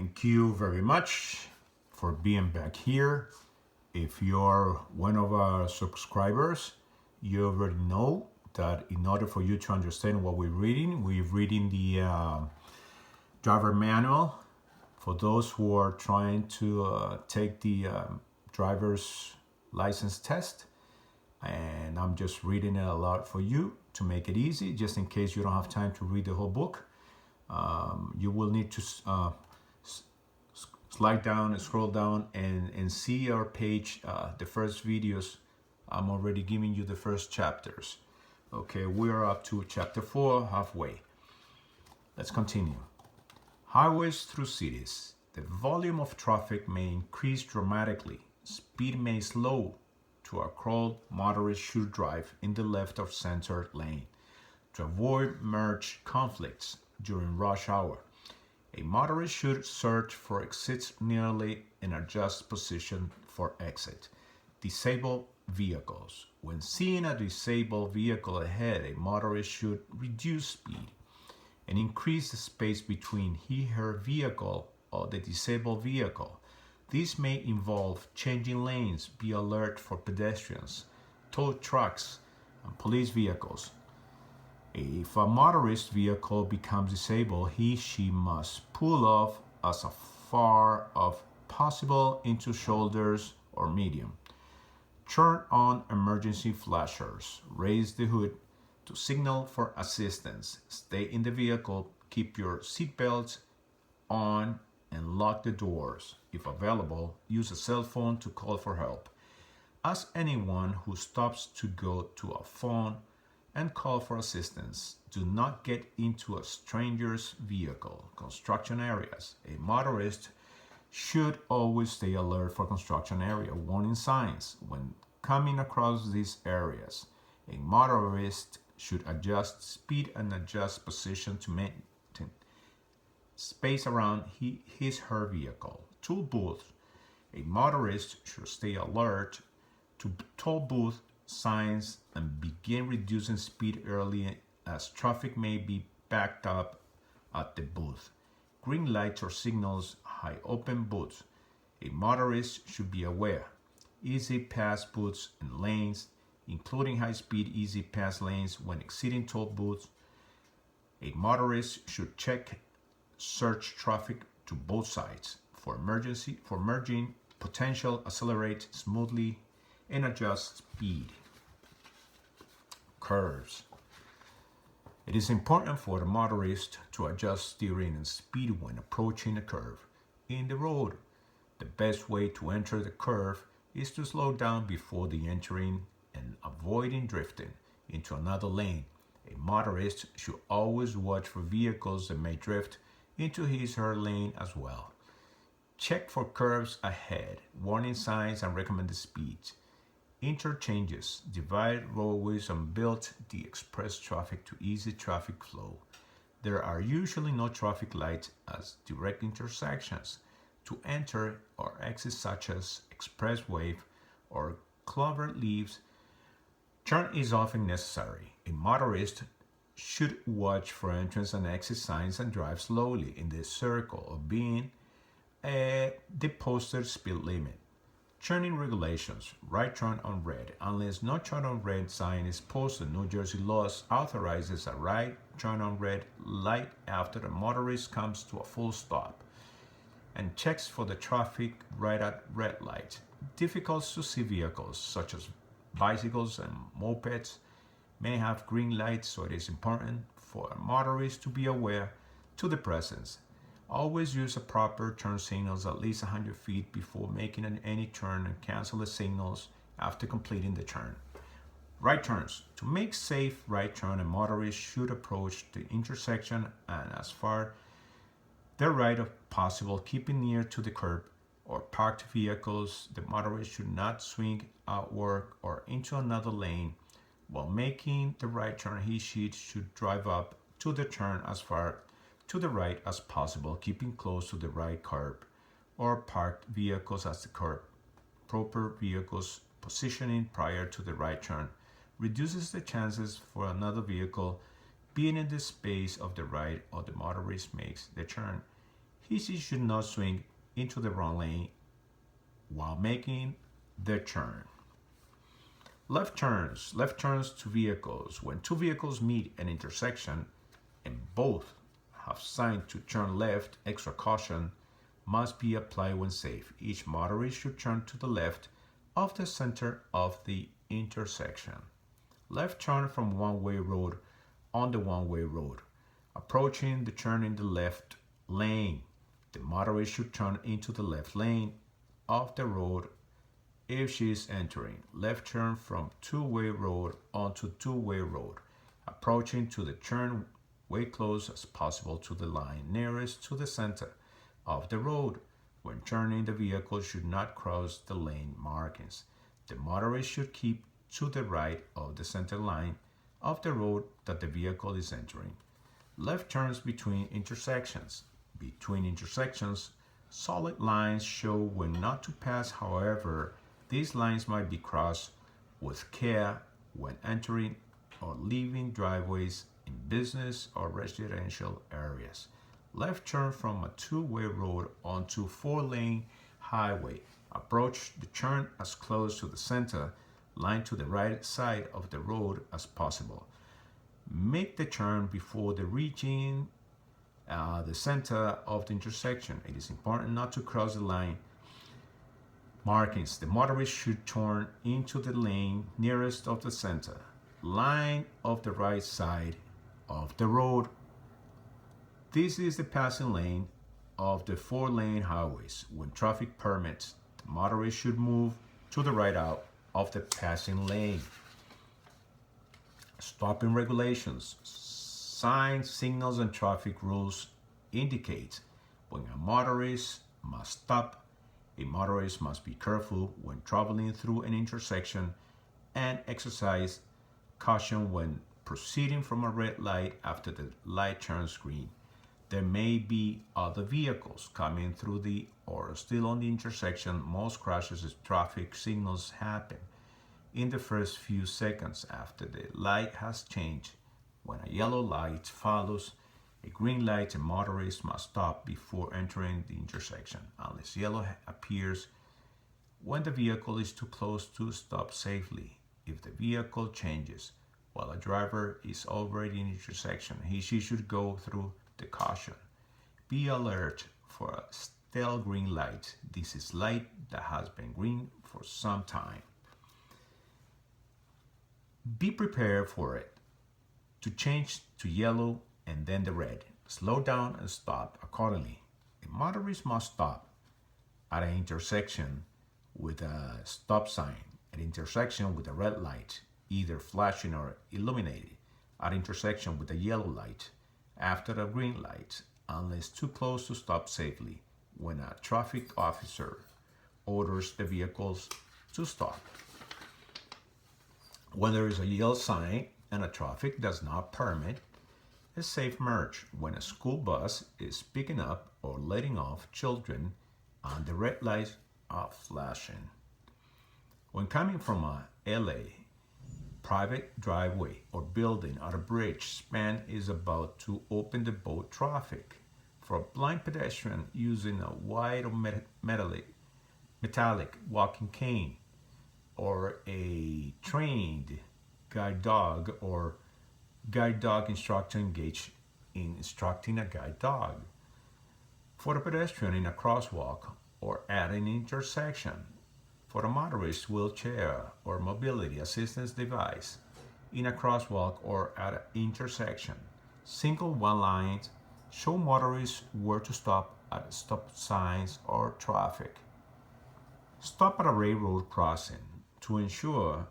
Thank you very much for being back here. If you're one of our subscribers, you already know that in order for you to understand what we're reading the driver manual for those who are trying to take the driver's license test. And I'm just reading it aloud for you to make it easy, just in case you don't have time to read the whole book. You will need to slide down and scroll down and see our page, the first videos. I'm already giving you the first chapters. Okay, we're up to chapter 4, halfway. Let's continue. Highways through cities. The volume of traffic may increase dramatically. Speed may slow. To a crawl, motorists should drive in the left or center lane. To avoid merge conflicts during rush hour, a motorist should search for exits nearly and adjust position for exit. Disabled vehicles. When seeing a disabled vehicle ahead, a motorist should reduce speed and increase the space between her vehicle or the disabled vehicle. This may involve changing lanes, be alert for pedestrians, tow trucks, and police vehicles. If a motorist vehicle becomes disabled, she must pull off as far as possible into shoulders or medium. Turn on emergency flashers. Raise the hood to signal for assistance. Stay in the vehicle. Keep your seatbelts on and lock the doors. If available, use a cell phone to call for help. Ask anyone who stops to go to a phone and call for assistance. Do not get into a stranger's vehicle. Construction areas. A motorist should always stay alert for construction area warning signs when coming across these areas. A motorist should adjust speed and adjust position to maintain space around her vehicle. Toll booth. A motorist should stay alert to toll booth signs and begin reducing speed early as traffic may be backed up at the booth. Green lights or signals, high open booths. A motorist should be aware. Easy pass booths and lanes, including high-speed easy pass lanes when exiting toll booths. A motorist should search traffic to both sides for merging, potential, accelerate smoothly, and adjust speed. Curves. It is important for the motorist to adjust steering and speed when approaching a curve in the road. The best way to enter the curve is to slow down before the entering and avoiding drifting into another lane. A motorist should always watch for vehicles that may drift into her lane as well. Check for curves ahead, warning signs, and recommended speeds. Interchanges, divided roadways, and built the express traffic to easy traffic flow. There are usually no traffic lights as direct intersections to enter or exit, such as expressway or clover leaves. Turn is often necessary. A motorist should watch for entrance and exit signs and drive slowly in the circle of being the posted speed limit. Turning regulations. Right turn on red. Unless no turn on red sign is posted, New Jersey law authorizes a right turn on red light after the motorist comes to a full stop and checks for the traffic right at red light. Difficult to see vehicles such as bicycles and mopeds may have green lights, so it is important for a motorist to be aware to the presence. Always use a proper turn signals at least 100 feet before making any turn and cancel the signals after completing the turn. Right turns. To make safe right turn, a motorist should approach the intersection and as far the right as possible, keeping near to the curb or parked vehicles. The motorist should not swing outward or into another lane. While making the right turn, she should drive up to the turn as far to the right as possible, keeping close to the right curb or parked vehicles as the curb. Proper vehicles positioning prior to the right turn reduces the chances for another vehicle being in the space of the right or the motorist makes the turn. he should not swing into the wrong lane while making the turn. Left turns to vehicles. When two vehicles meet an intersection and both have signed to turn left, extra caution must be applied when safe. Each motorist should turn to the left of the center of the intersection. Left turn from one-way road on the one-way road. Approaching the turn in the left lane, the motorist should turn into the left lane of the road if she is entering. Left turn from two-way road onto two-way road. Approaching to the turn way close as possible to the line nearest to the center of the road. When turning, the vehicle should not cross the lane markings. The motorist should keep to the right of the center line of the road that the vehicle is entering. Left turns between intersections. Between intersections, solid lines show when not to pass. However, these lines might be crossed with care when entering or leaving driveways in business or residential areas. Left turn from a two-way road onto four-lane highway. Approach the turn as close to the center line to the right side of the road as possible. Make the turn before reaching the center of the intersection. It is important not to cross the line markings. The motorist should turn into the lane nearest of the center line of the right side of the road. This is the passing lane of the four-lane highways. When traffic permits, the motorist should move to the right out of the passing lane. Stopping regulations. Signs, signals, and traffic rules indicate when a motorist must stop. A motorist must be careful when traveling through an intersection and exercise caution when proceeding from a red light after the light turns green. There may be other vehicles coming through the or still on the intersection. Most crashes as traffic signals happen in the first few seconds after the light has changed. When a yellow light follows a green light, a motorist must stop before entering the intersection unless yellow appears when the vehicle is too close to stop safely. If the vehicle changes while a driver is already in the intersection, she should go through the caution. Be alert for a stale green light. This is light that has been green for some time. Be prepared for it to change to yellow and then the red. Slow down and stop accordingly. A motorist must stop at an intersection with a stop sign, an intersection with a red light, either flashing or illuminated, at intersection with a yellow light, after a green light, unless too close to stop safely, when a traffic officer orders the vehicles to stop. When there is a yellow sign and a traffic does not permit a safe merge, when a school bus is picking up or letting off children and the red lights are flashing. When coming from a LA private driveway or building at a bridge span is about to open the boat traffic for a blind pedestrian using a wide or metallic walking cane, or a trained guide dog or guide dog instructor engaged in instructing a guide dog. For the pedestrian in a crosswalk or at an intersection. For a motorist wheelchair or mobility assistance device in a crosswalk or at an intersection. Single one lines show motorists where to stop at stop signs or traffic. Stop at a railroad crossing. To ensure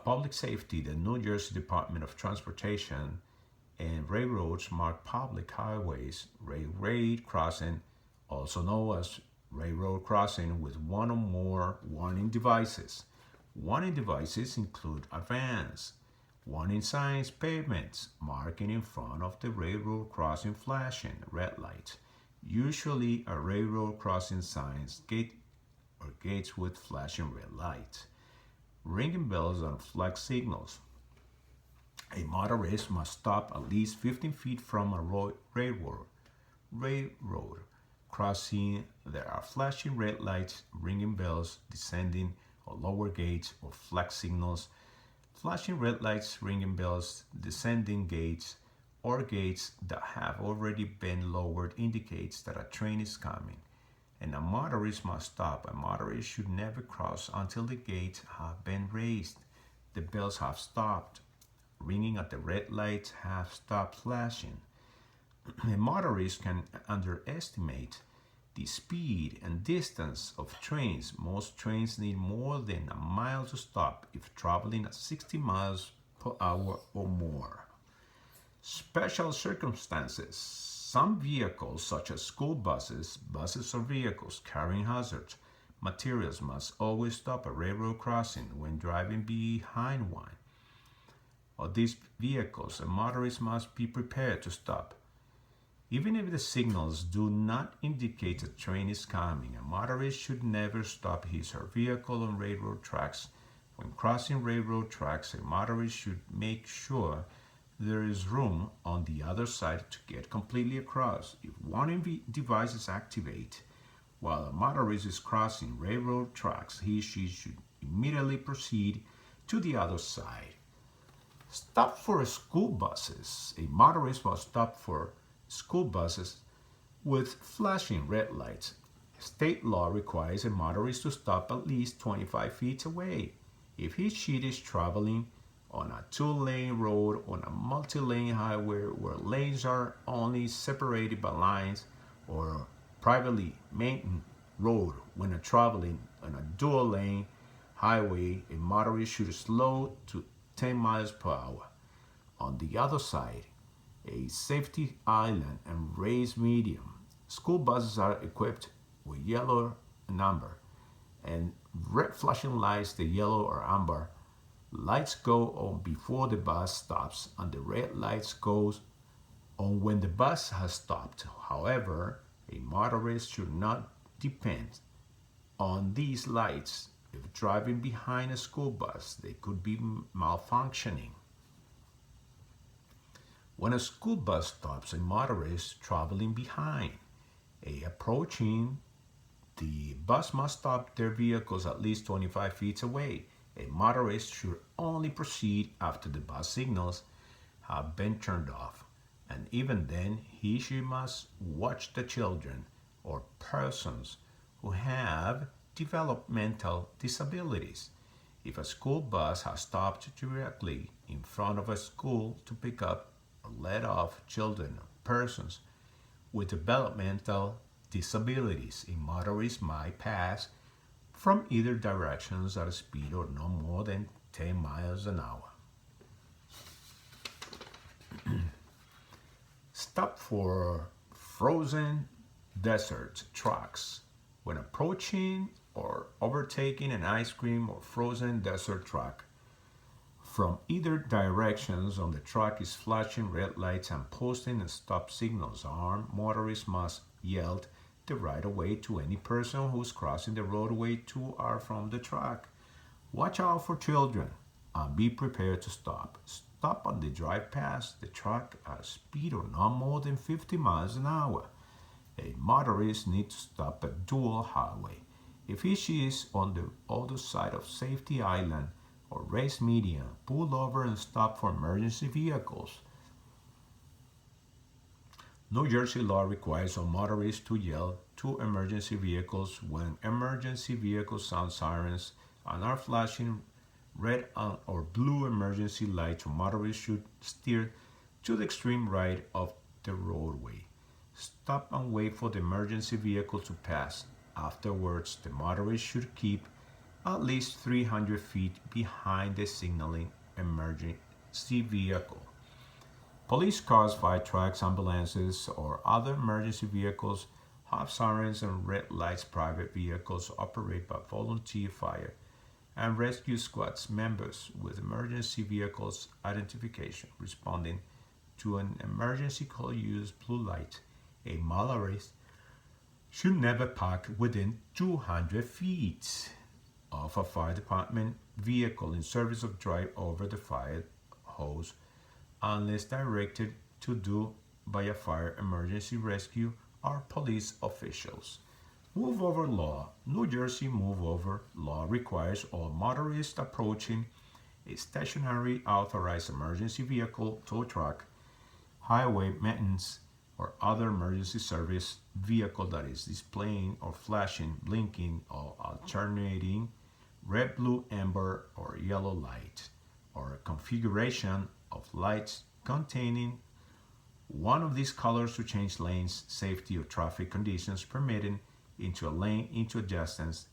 public safety, the New Jersey Department of Transportation and railroads mark public highways railroad crossing, also known as railroad crossing, with one or more warning devices. Warning devices include advanced warning signs, pavements, marking in front of the railroad crossing, flashing red lights, usually a railroad crossing signs, gate or gates with flashing red lights, ringing bells and flag signals. A motorist must stop at least 15 feet from a railroad crossing, there are flashing red lights, ringing bells, descending or lower gates or flag signals. Flashing red lights, ringing bells, descending gates, or gates that have already been lowered indicates that a train is coming, and a motorist must stop. A motorist should never cross until the gates have been raised, the bells have stopped ringing, at the red lights have stopped flashing. A motorist can underestimate the speed and distance of trains. Most trains need more than a mile to stop if traveling at 60 miles per hour or more. Special circumstances. Some vehicles, such as school buses, or vehicles carrying hazardous materials, must always stop at railroad crossing when driving behind one of these vehicles. A motorist must be prepared to stop. Even if the signals do not indicate a train is coming, a motorist should never stop his or her vehicle on railroad tracks. When crossing railroad tracks, a motorist should make sure there is room on the other side to get completely across. If warning devices activate while a motorist is crossing railroad tracks, he or she should immediately proceed to the other side. Stop for school buses. A motorist must stop for school buses with flashing red lights. State law requires a motorist to stop at least 25 feet away. If he or she is traveling on a two-lane road on a multi-lane highway where lanes are only separated by lines, or privately maintained road when traveling on a dual-lane highway, a motorist should slow to 10 miles per hour. On the other side, a safety island and raised medium. School buses are equipped with yellow and amber and red flashing lights. The yellow or amber lights go on before the bus stops, and the red lights goes on when the bus has stopped. However, a motorist should not depend on these lights. If driving behind a school bus, they could be malfunctioning. When a school bus stops, a motorist traveling behind, approaching the bus must stop their vehicles at least 25 feet away. A motorist should only proceed after the bus signals have been turned off, and even then he or she must watch the children or persons who have developmental disabilities. If a school bus has stopped directly in front of a school to pick up or let off children or persons with developmental disabilities, a motorist might pass from either directions at a speed of no more than 10 miles an hour. Stop for frozen desert trucks. When approaching or overtaking an ice cream or frozen desert truck from either directions on the truck is flashing red lights and posting and stop signals, armed motorists must yell the right of way to any person who's crossing the roadway to or from the truck. Watch out for children and be prepared to stop. Stop on the drive past the truck at a speed of no more than 50 miles an hour. A motorist needs to stop at dual highway. If he or she is on the other side of safety island or race median, pull over and stop for emergency vehicles. New Jersey law requires all motorists to yell to emergency vehicles when emergency vehicles sound sirens and are flashing red or blue emergency lights. Motorists should steer to the extreme right of the roadway. Stop and wait for the emergency vehicle to pass. Afterwards, the motorist should keep at least 300 feet behind the signaling emergency vehicle. Police cars, fire trucks, ambulances, or other emergency vehicles have sirens and red lights. Private vehicles operate by volunteer fire and rescue squads members with emergency vehicles identification. Responding to an emergency call use blue light. A motorist should never park within 200 feet of a fire department vehicle in service of drive over the fire hose unless directed to do by a fire emergency rescue are police officials. Move over law. New Jersey move over law requires all motorists approaching a stationary authorized emergency vehicle, tow truck, highway maintenance, or other emergency service vehicle that is displaying or flashing, blinking, or alternating red, blue, amber, or yellow light, or a configuration of lights containing one of these colors to change lanes, safety, or traffic conditions permitting into a lane into adjacent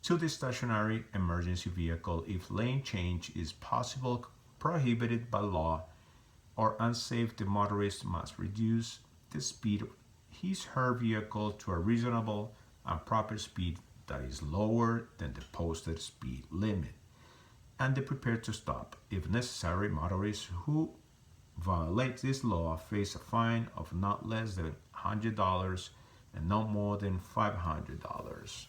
to the stationary emergency vehicle if lane change is possible, prohibited by law, or unsafe. The motorist must reduce the speed of his/her vehicle to a reasonable and proper speed that is lower than the posted speed limit, and be prepared to stop. If necessary, motorists who violate this law face a fine of not less than $100 and no more than $500.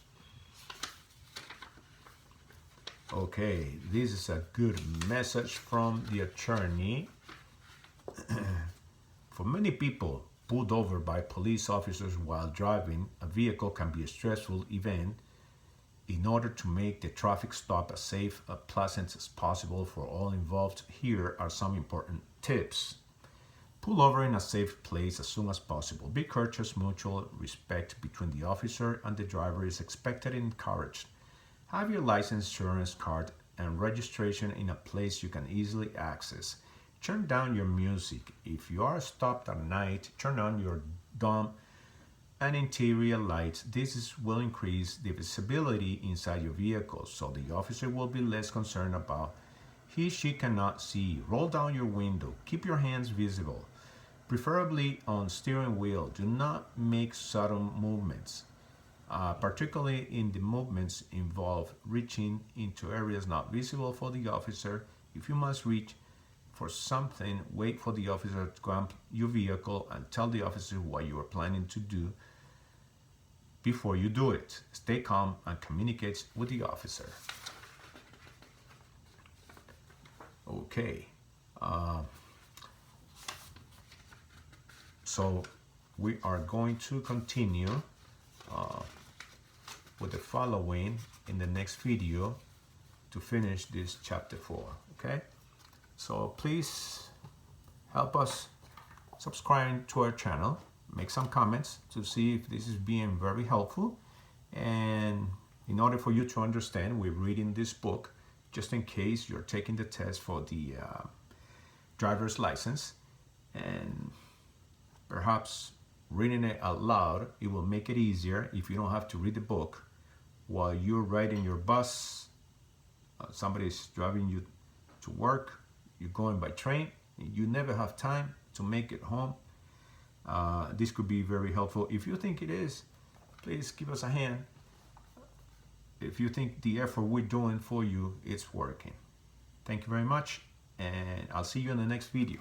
Okay, this is a good message from the attorney. For many people, pulled over by police officers while driving a vehicle can be a stressful event. In order to make the traffic stop as safe and pleasant as possible for all involved, here are some important tips. Pull over in a safe place as soon as possible. Be courteous. Mutual respect between the officer and the driver is expected and encouraged. Have your license, insurance card, and registration in a place you can easily access. Turn down your music. If you are stopped at night, turn on your dome and interior lights. This will increase the visibility inside your vehicle, so the officer will be less concerned about she cannot see you. Roll down your window. Keep your hands visible, preferably on steering wheel. Do not make sudden movements, particularly in the movements involve reaching into areas not visible for the officer. If you must reach for something, wait for the officer to come your vehicle and tell the officer what you are planning to do before you do it. Stay calm and communicate with the officer. Okay. So we are going to continue with the following in the next video to finish this chapter 4. Okay. So please help us subscribe to our channel, make some comments to see if this is being very helpful. And in order for you to understand, we're reading this book just in case you're taking the test for the driver's license, and perhaps reading it out loud, it will make it easier if you don't have to read the book while you're riding your bus, somebody's driving you to work, you're going by train, you never have time to make it home. This could be very helpful. If you think it is, please give us a hand. If you think the effort we're doing for you is working. Thank you very much, and I'll see you in the next video.